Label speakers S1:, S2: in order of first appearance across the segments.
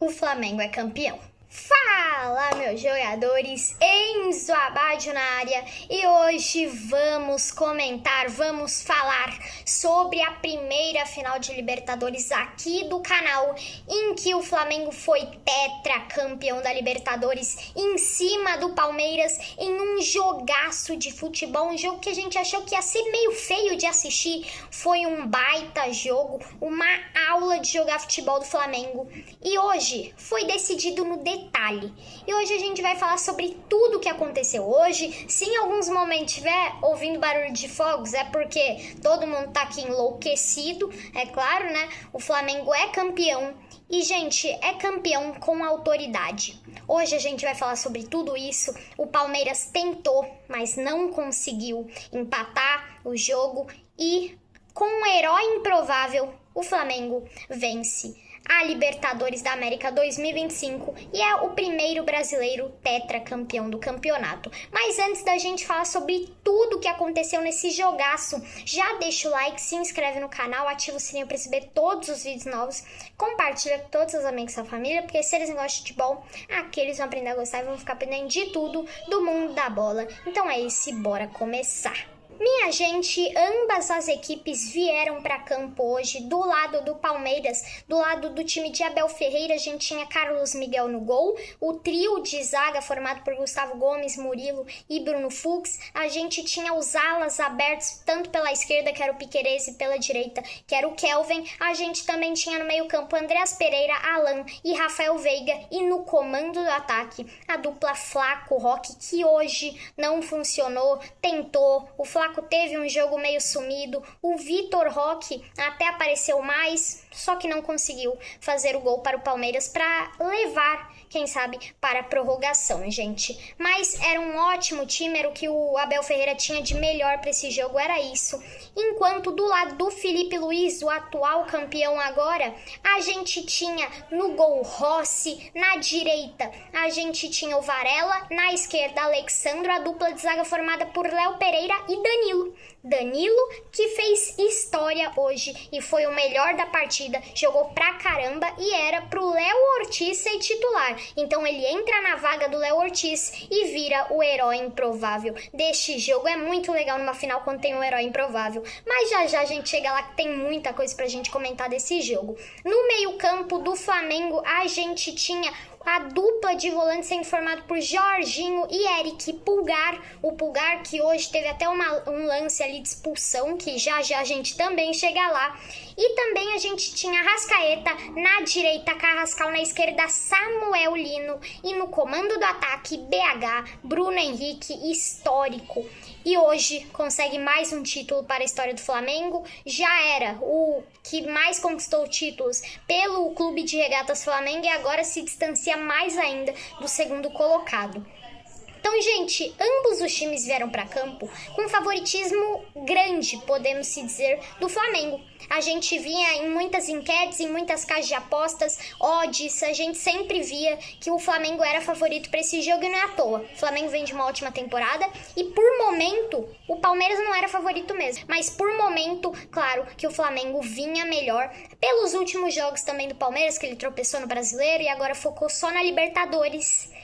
S1: O Flamengo é campeão. Fala, meus jogadores, Enzo Abadio na área, e hoje vamos comentar, vamos falar sobre a primeira final de Libertadores aqui do canal, em que o Flamengo foi tetracampeão da Libertadores em cima do Palmeiras em um jogaço de futebol, um jogo que a gente achou que ia ser meio feio de assistir. Foi um baita jogo, uma aula de jogar futebol do Flamengo, e hoje foi decidido no detalhe. E hoje a gente vai falar sobre tudo o que aconteceu hoje. Se em alguns momentos estiver ouvindo barulho de fogos, é porque todo mundo tá aqui enlouquecido, é claro, né? O Flamengo é campeão e, gente, é campeão com autoridade. Hoje a gente vai falar sobre tudo isso. O Palmeiras tentou, mas não conseguiu empatar o jogo e, com um herói improvável, o Flamengo vence a Libertadores da América 2025 e é o primeiro brasileiro tetracampeão do campeonato. Mas antes da gente falar sobre tudo o que aconteceu nesse jogaço, já deixa o like, se inscreve no canal, ativa o sininho para receber todos os vídeos novos, compartilha com todos os amigos da família, porque se eles não gostam de futebol, aqueles vão aprender a gostar e vão ficar aprendendo de tudo do mundo da bola. Então é isso, bora começar! Minha gente, ambas as equipes vieram para campo hoje. Do lado do Palmeiras, do lado do time de Abel Ferreira, a gente tinha Carlos Miguel no gol, o trio de zaga formado por Gustavo Gomes, Murilo e Bruno Fux. A gente tinha os alas abertos, tanto pela esquerda, que era o Piquerez, e pela direita, que era o Kelvin. A gente também tinha no meio campo Andreas Pereira, Alan e Rafael Veiga. E no comando do ataque, a dupla Flaco-Roque, que hoje não funcionou, tentou. O Flaco teve um jogo meio sumido, o Vitor Roque até apareceu mais, só que não conseguiu fazer o gol para o Palmeiras para levar, quem sabe, para a prorrogação, gente. Mas era um ótimo time, era o que o Abel Ferreira tinha de melhor para esse jogo, era isso. Enquanto do lado do Felipe Luiz, o atual campeão agora, a gente tinha no gol Rossi, na direita a gente tinha o Varela, na esquerda Alexandro, a dupla de zaga formada por Léo Pereira e Danilo, que fez história hoje e foi o melhor da partida, jogou pra caramba e era pro Léo Ortiz ser titular. Então ele entra na vaga do Léo Ortiz e vira o herói improvável deste jogo. É muito legal numa final quando tem um herói improvável, mas já a gente chega lá que tem muita coisa pra gente comentar desse jogo. No meio-campo do Flamengo, a gente tinha a dupla de volantes sendo formada por Jorginho e Eric Pulgar. O Pulgar que hoje teve até um lance ali de expulsão, que já a gente também chega lá. E também a gente tinha Rascaeta na direita, Carrascal na esquerda, Samuel Lino. E no comando do ataque, BH, Bruno Henrique, histórico. E hoje consegue mais um título para a história do Flamengo. Já era o que mais conquistou títulos pelo Clube de Regatas Flamengo e agora se distancia mais ainda do segundo colocado. Então, gente, ambos os times vieram para campo com favoritismo grande, podemos se dizer, do Flamengo. A gente via em muitas enquetes, em muitas casas de apostas, odds, a gente sempre via que o Flamengo era favorito para esse jogo e não é à toa. O Flamengo vem de uma ótima temporada e, por momento, o Palmeiras não era favorito mesmo. Mas, por momento, claro que o Flamengo vinha melhor pelos últimos jogos também do Palmeiras, que ele tropeçou no Brasileiro e agora focou só na Libertadores.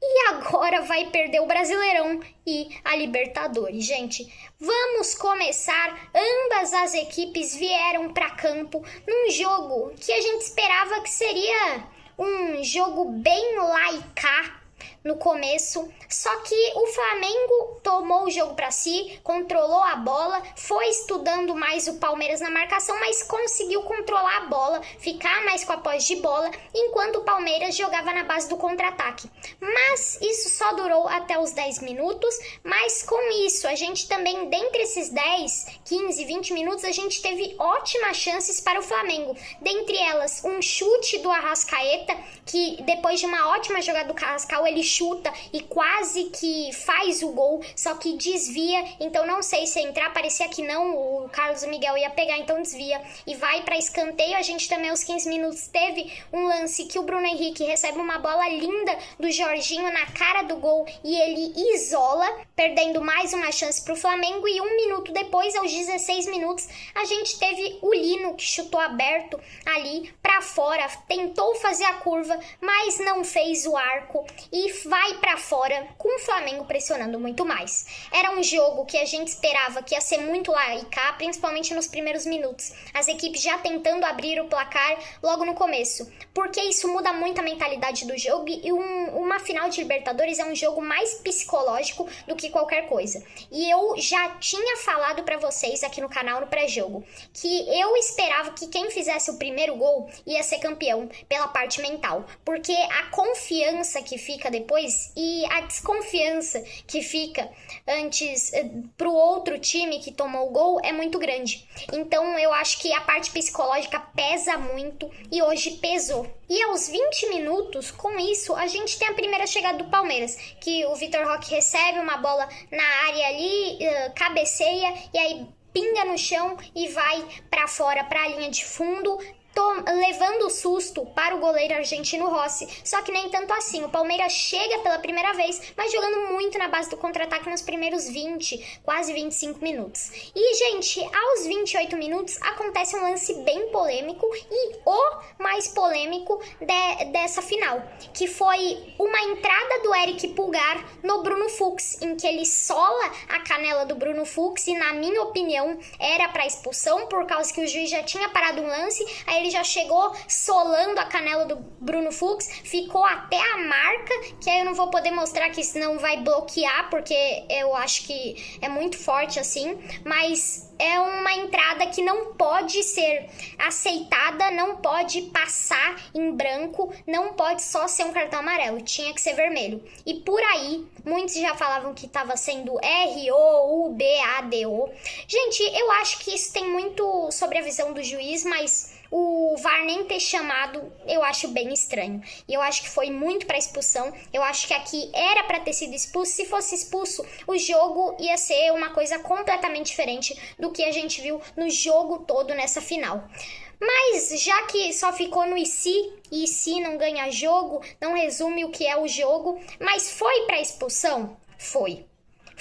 S1: E agora vai perder o Brasileirão e a Libertadores, gente. Vamos começar. Ambas as equipes vieram para campo num jogo que a gente esperava que seria um jogo bem laicá no começo, só que o Flamengo tomou o jogo para si, controlou a bola, foi estudando mais o Palmeiras na marcação, mas conseguiu controlar a bola, ficar mais com a posse de bola, enquanto o Palmeiras jogava na base do contra-ataque. Mas isso só durou até os 10 minutos, mas com isso a gente também, dentre esses 10, 15, 20 minutos, a gente teve ótimas chances para o Flamengo. Dentre elas, um chute do Arrascaeta, que depois de uma ótima jogada do Carrascal, ele chuta e quase que faz o gol, só que desvia, então não sei se entrar, parecia que não, o Carlos Miguel ia pegar, então desvia e vai para escanteio. A gente também aos 15 minutos teve um lance que o Bruno Henrique recebe uma bola linda do Jorginho na cara do gol e ele isola, perdendo mais uma chance para o Flamengo. E 1 minuto depois, aos 16 minutos, a gente teve o Lino que chutou aberto ali para fora, tentou fazer a curva, mas não fez o arco e vai para fora, com o Flamengo pressionando muito mais. Era um jogo que a gente esperava que ia ser muito lá e cá, principalmente nos primeiros minutos. As equipes já tentando abrir o placar logo no começo, porque isso muda muito a mentalidade do jogo e uma final de Libertadores é um jogo mais psicológico do que qualquer coisa. E eu já tinha falado para vocês aqui no canal no pré-jogo que eu esperava que quem fizesse o primeiro gol ia ser campeão pela parte mental, porque a confiança que fica depois e a desconfiança que fica antes pro outro time que tomou o gol é muito grande. Então eu acho que a parte psicológica pesa muito e hoje pesou. E aos 20 minutos, com isso, a gente tem a primeira chegada do Palmeiras, que o Vitor Roque recebe uma bola na área ali, cabeceia e aí pinga no chão e vai para fora, para a linha de fundo, levando o susto para o goleiro argentino Rossi. Só que nem tanto assim, o Palmeiras chega pela primeira vez, mas jogando muito na base do contra-ataque nos primeiros 20, quase 25 minutos. E, gente, aos 28 minutos acontece um lance bem polêmico e o mais polêmico dessa final, que foi uma entrada do Eric Pulgar no Bruno Fux, em que ele sola a canela do Bruno Fux e, na minha opinião, era para expulsão, por causa que o juiz já tinha parado um lance, aí ele já chegou solando a canela do Bruno Fux, ficou até a marca, que aí eu não vou poder mostrar aqui, senão vai bloquear, porque eu acho que é muito forte assim, mas é uma entrada que não pode ser aceitada, não pode passar em branco, não pode só ser um cartão amarelo, tinha que ser vermelho. E por aí, muitos já falavam que estava sendo ROUBADO. Gente, eu acho que isso tem muito sobre a visão do juiz, mas o VAR nem ter chamado, eu acho bem estranho. E eu acho que foi muito para expulsão. Eu acho que aqui era para ter sido expulso. Se fosse expulso, o jogo ia ser uma coisa completamente diferente do que a gente viu no jogo todo nessa final. Mas já que só ficou no e se não ganha jogo, não resume o que é o jogo, mas foi para expulsão? Foi.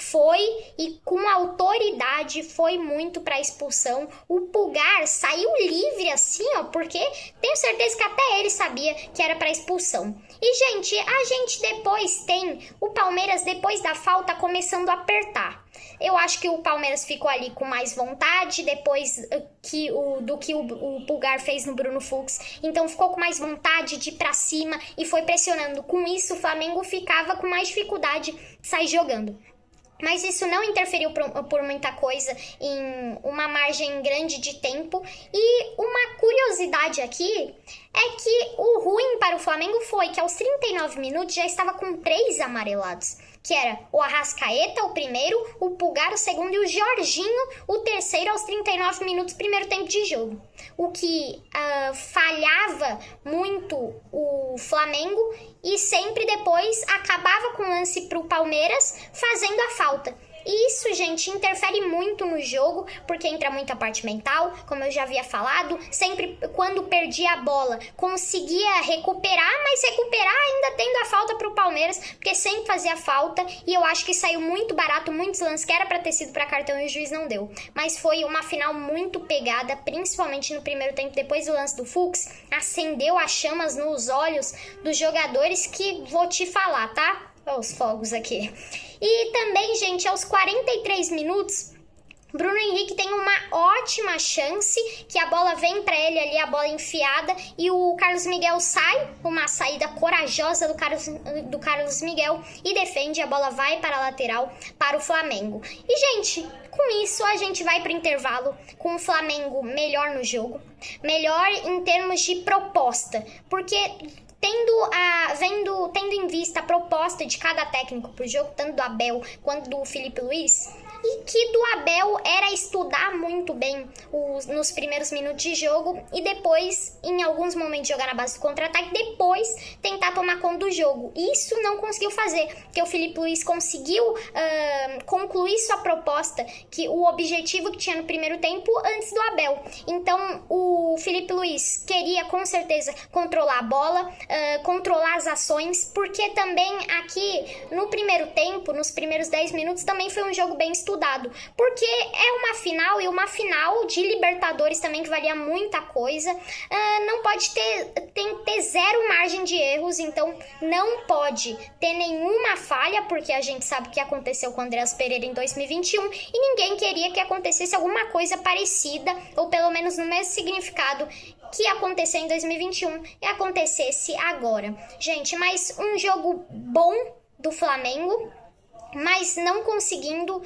S1: Foi, e com autoridade, foi muito para expulsão. O Pulgar saiu livre assim, ó, porque tenho certeza que até ele sabia que era para expulsão. E, gente, a gente depois tem o Palmeiras, depois da falta, começando a apertar. Eu acho que o Palmeiras ficou ali com mais vontade depois do que o Pulgar fez no Bruno Fux. Então ficou com mais vontade de ir pra cima e foi pressionando. Com isso, o Flamengo ficava com mais dificuldade de sair jogando. Mas isso não interferiu por muita coisa em uma margem grande de tempo. E uma curiosidade aqui é que o ruim para o Flamengo foi que aos 39 minutos já estava com 3 amarelados. Que era o Arrascaeta, o primeiro, o Pulgar, o segundo, e o Jorginho, o terceiro, aos 39 minutos, primeiro tempo de jogo. O que falhava muito o Flamengo e sempre depois acabava com o lance para o Palmeiras fazendo a falta. E isso, gente, interfere muito no jogo, porque entra muita parte mental, como eu já havia falado. Sempre, quando perdia a bola, conseguia recuperar, mas recuperar ainda tendo a falta pro Palmeiras, porque sempre fazia falta. E eu acho que saiu muito barato, muitos lances que era pra ter sido pra cartão e o juiz não deu. Mas foi uma final muito pegada, principalmente no primeiro tempo. Depois do lance do Fux, acendeu as chamas nos olhos dos jogadores, que vou te falar, tá? Olha os fogos aqui. E também, gente, aos 43 minutos, Bruno Henrique tem uma ótima chance, que a bola vem para ele ali, a bola enfiada, e o Carlos Miguel sai, uma saída corajosa do Carlos Miguel, e defende, a bola vai para a lateral, para o Flamengo. E, gente, com isso a gente vai para o intervalo com o Flamengo melhor no jogo, melhor em termos de proposta, porque tendo em vista a proposta de cada técnico pro jogo, tanto do Abel quanto do Felipe Luiz, e que do Abel era estudar muito bem nos primeiros minutos de jogo e depois, em alguns momentos, jogar na base do contra-ataque, depois tentar tomar conta do jogo. Isso não conseguiu fazer, porque o Filipe Luís conseguiu concluir sua proposta, que o objetivo que tinha no primeiro tempo antes do Abel. Então, o Filipe Luís queria com certeza controlar a bola, controlar as ações, porque também aqui no primeiro tempo, nos primeiros 10 minutos, também foi um jogo bem estudado, porque é uma final, e uma final de Libertadores também que valia muita coisa, não pode tem que ter zero margem de erros, então não pode ter nenhuma falha, porque a gente sabe o que aconteceu com o Andreas Pereira em 2021 e ninguém queria que acontecesse alguma coisa parecida, ou pelo menos no mesmo significado que aconteceu em 2021 e acontecesse agora. Gente, mas um jogo bom do Flamengo, mas não conseguindo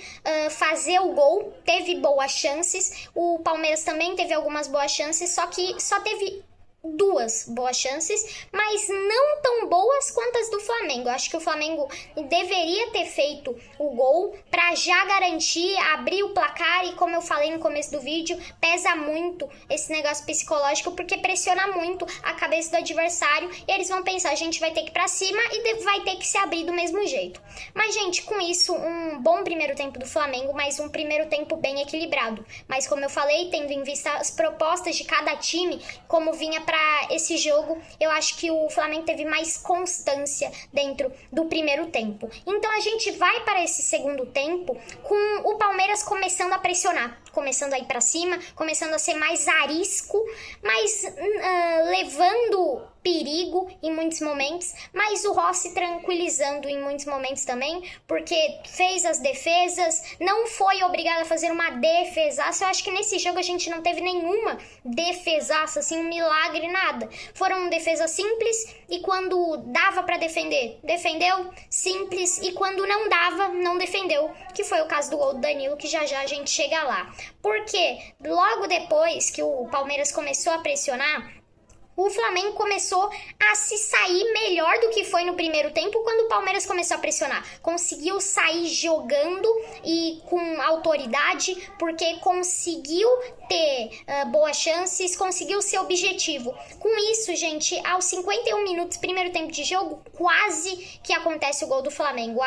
S1: fazer o gol. Teve boas chances, o Palmeiras também teve algumas boas chances, só que só teve duas boas chances, mas não tão boas quanto as do Flamengo. Eu acho que o Flamengo deveria ter feito o gol para já garantir, abrir o placar, e como eu falei no começo do vídeo, pesa muito esse negócio psicológico, porque pressiona muito a cabeça do adversário e eles vão pensar, a gente vai ter que ir pra cima e vai ter que se abrir do mesmo jeito. Mas, gente, com isso, um bom primeiro tempo do Flamengo, mas um primeiro tempo bem equilibrado. Mas, como eu falei, tendo em vista as propostas de cada time, como vinha para esse jogo, eu acho que o Flamengo teve mais constância dentro do primeiro tempo. Então a gente vai para esse segundo tempo com o Palmeiras começando a pressionar, começando a ir para cima, começando a ser mais arisco, mas levando perigo em muitos momentos, mas o Rossi tranquilizando em muitos momentos também, porque fez as defesas, não foi obrigado a fazer uma defesaça. Eu acho que nesse jogo a gente não teve nenhuma defesaça, assim, um milagre, nada. Foram defesas simples e quando dava para defender, defendeu, simples, e quando não dava, não defendeu, que foi o caso do gol do Danilo, que já já a gente chega lá. Porque logo depois que o Palmeiras começou a pressionar, o Flamengo começou a se sair melhor do que foi no primeiro tempo, quando o Palmeiras começou a pressionar. Conseguiu sair jogando e com autoridade, porque conseguiu ter boas chances, conseguiu ser objetivo. Com isso, gente, aos 51 minutos, primeiro tempo de jogo, quase que acontece o gol do Flamengo.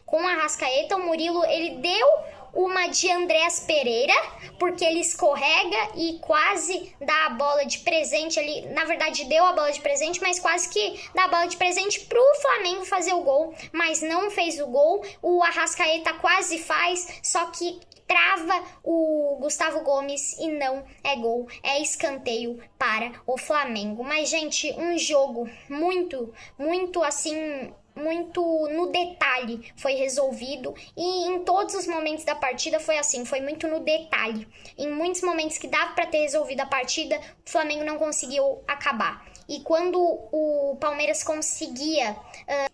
S1: Com o Arrascaeta, o Murilo, ele deu uma de Andreas Pereira, porque ele escorrega e quase dá a bola de presente ali. Na verdade, deu a bola de presente, mas quase que dá a bola de presente pro Flamengo fazer o gol, mas não fez o gol. O Arrascaeta quase faz, só que trava o Gustavo Gomes e não é gol, é escanteio para o Flamengo. Mas, gente, um jogo muito assim, muito no detalhe foi resolvido, e em todos os momentos da partida foi assim, foi muito no detalhe. Em muitos momentos que dava para ter resolvido a partida, o Flamengo não conseguiu acabar. E quando o Palmeiras conseguia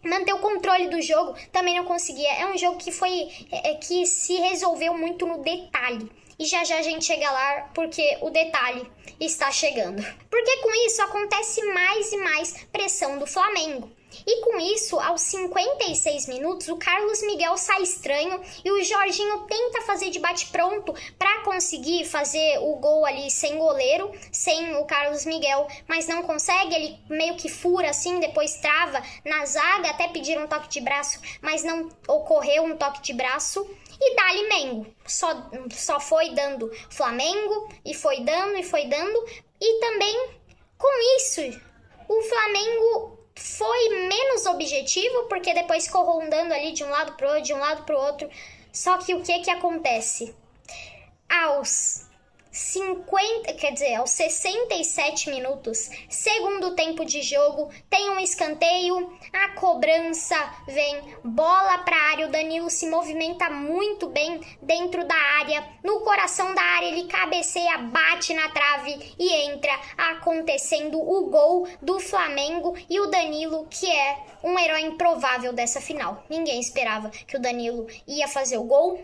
S1: manter o controle do jogo, também não conseguia. É um jogo que se resolveu muito no detalhe. E já já a gente chega lá, porque o detalhe está chegando. Porque com isso acontece mais e mais pressão do Flamengo. E com isso, aos 56 minutos, o Carlos Miguel sai estranho e o Jorginho tenta fazer de bate-pronto para conseguir fazer o gol ali sem goleiro, sem o Carlos Miguel, mas não consegue. Ele meio que fura assim, depois trava na zaga, até pediram um toque de braço, mas não ocorreu um toque de braço. E dá-lhe Mengo, só foi dando Flamengo, e foi dando, e também com isso o Flamengo foi menos objetivo, porque depois ficou rondando ali de um lado pro outro. Só que o que acontece? Aos 67 minutos, segundo tempo de jogo, tem um escanteio, a cobrança vem, bola para a área, o Danilo se movimenta muito bem dentro da área, no coração da área ele cabeceia, bate na trave e entra, acontecendo o gol do Flamengo. E o Danilo, que é um herói improvável dessa final, ninguém esperava que o Danilo ia fazer o gol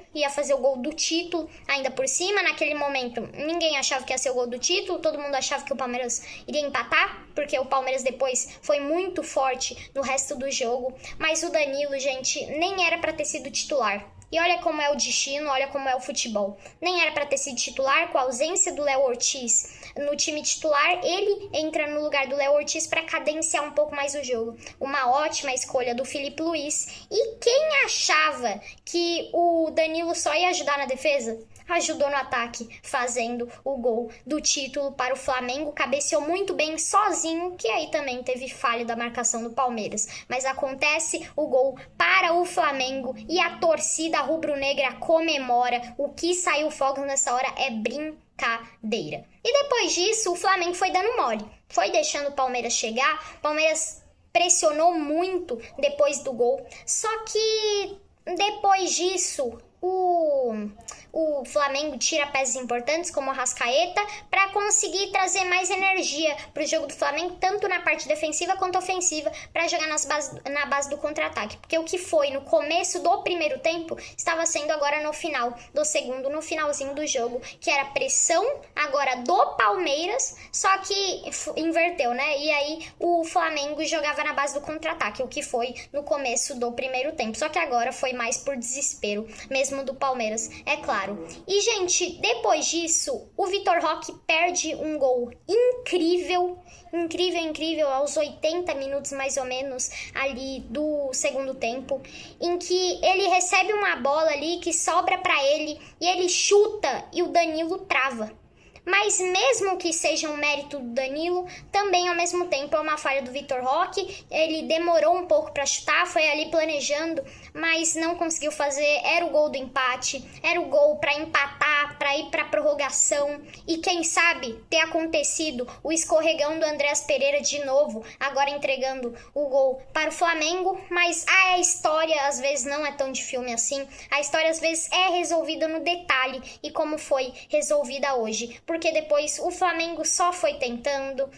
S1: do título, ainda por cima. Naquele momento ninguém achava que ia ser o gol do título, todo mundo achava que o Palmeiras iria empatar, porque o Palmeiras depois foi muito forte no resto do jogo. Mas o Danilo, gente, nem era para ter sido titular. E olha como é o destino, olha como é o futebol. Nem era para ter sido titular, com a ausência do Léo Ortiz no time titular, ele entra no lugar do Léo Ortiz para cadenciar um pouco mais o jogo. Uma ótima escolha do Filipe Luís. E quem achava que o Danilo só ia ajudar na defesa? Ajudou no ataque, fazendo o gol do título para o Flamengo, cabeceou muito bem sozinho, que aí também teve falha da marcação do Palmeiras. Mas acontece o gol para o Flamengo e a torcida rubro-negra comemora. O que saiu fogo nessa hora é brincadeira. E depois disso, o Flamengo foi dando mole, foi deixando o Palmeiras chegar, o Palmeiras pressionou muito depois do gol, só que depois disso o Flamengo tira peças importantes como o Arrascaeta para conseguir trazer mais energia para o jogo do Flamengo, tanto na parte defensiva quanto ofensiva, para jogar na base do contra-ataque. Porque o que foi no começo do primeiro tempo estava sendo agora no final do segundo, no finalzinho do jogo, que era pressão agora do Palmeiras, só que inverteu, né? E aí o Flamengo jogava na base do contra-ataque, o que foi no começo do primeiro tempo. Só que agora foi mais por desespero, mesmo do Palmeiras, é claro. E, gente, depois disso, o Vitor Roque perde um gol incrível, aos 80 minutos mais ou menos ali do segundo tempo, em que ele recebe uma bola ali que sobra para ele e ele chuta e o Danilo trava. Mas mesmo que seja um mérito do Danilo, também ao mesmo tempo é uma falha do Vitor Roque. Ele demorou um pouco para chutar, foi ali planejando, mas não conseguiu fazer. Era o gol do empate, era o gol para empatar, para ir para prorrogação. E quem sabe ter acontecido o escorregão do Andreas Pereira de novo, agora entregando o gol para o Flamengo. Mas a história às vezes não é tão de filme assim. A história às vezes é resolvida no detalhe, e como foi resolvida hoje. Porque depois o Flamengo só foi tentando.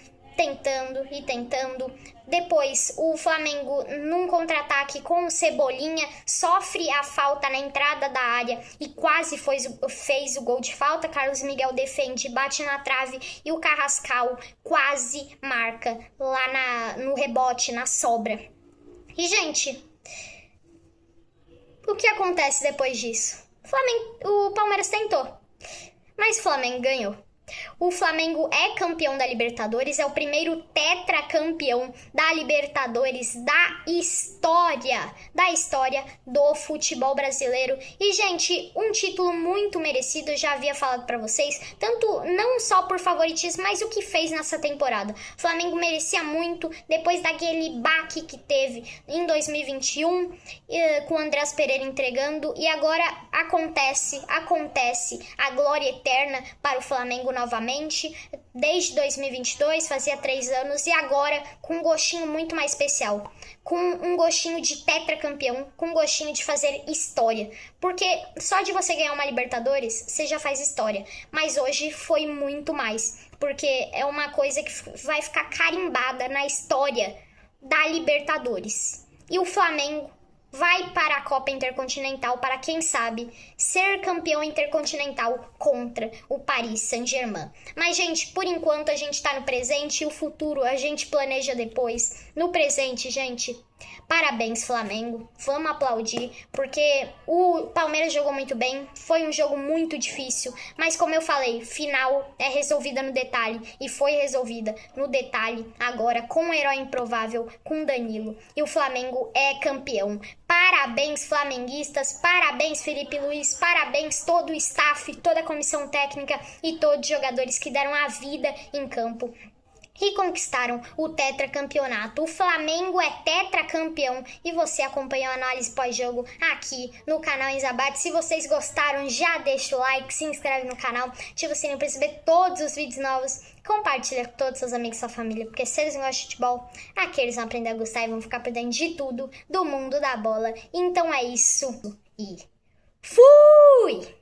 S1: Depois o Flamengo, num contra-ataque com o Cebolinha, sofre a falta na entrada da área e quase fez o gol de falta. Carlos Miguel defende, bate na trave e o Carrascal quase marca lá no rebote, na sobra. E, gente, o que acontece depois disso? O Palmeiras tentou, mas o Flamengo ganhou. O Flamengo é campeão da Libertadores, é o primeiro tetracampeão da Libertadores da história do futebol brasileiro. E, gente, um título muito merecido, eu já havia falado pra vocês, tanto não só por favoritismo, mas o que fez nessa temporada. O Flamengo merecia muito, depois daquele baque que teve em 2021, com o Andreas Pereira entregando, e agora acontece a glória eterna para o Flamengo novamente, desde 2022, fazia 3 anos, e agora com um gostinho muito mais especial, com um gostinho de tetracampeão, com um gostinho de fazer história, porque só de você ganhar uma Libertadores, você já faz história, mas hoje foi muito mais, porque é uma coisa que vai ficar carimbada na história da Libertadores, e o Flamengo vai para a Copa Intercontinental para, quem sabe, ser campeão intercontinental contra o Paris Saint-Germain. Mas, gente, por enquanto a gente tá no presente e o futuro a gente planeja depois. No presente, gente, parabéns, Flamengo. Vamos aplaudir, porque o Palmeiras jogou muito bem. Foi um jogo muito difícil, mas como eu falei, final é resolvida no detalhe. E foi resolvida no detalhe agora com o herói improvável, com Danilo. E o Flamengo é campeão. Parabéns, flamenguistas, parabéns, Filipe Luís, parabéns todo o staff, toda a comissão técnica e todos os jogadores que deram a vida em campo e conquistaram o tetracampeonato. O Flamengo é tetracampeão e você acompanhou a análise pós-jogo aqui no canal Enzabate. Se vocês gostaram, já deixa o like, se inscreve no canal, ativa o sininho para receber todos os vídeos novos, compartilha com todos os seus amigos e sua família, porque se eles não gostam de futebol, aqueles vão aprender a gostar e vão ficar por dentro de tudo do mundo da bola. Então é isso e fui!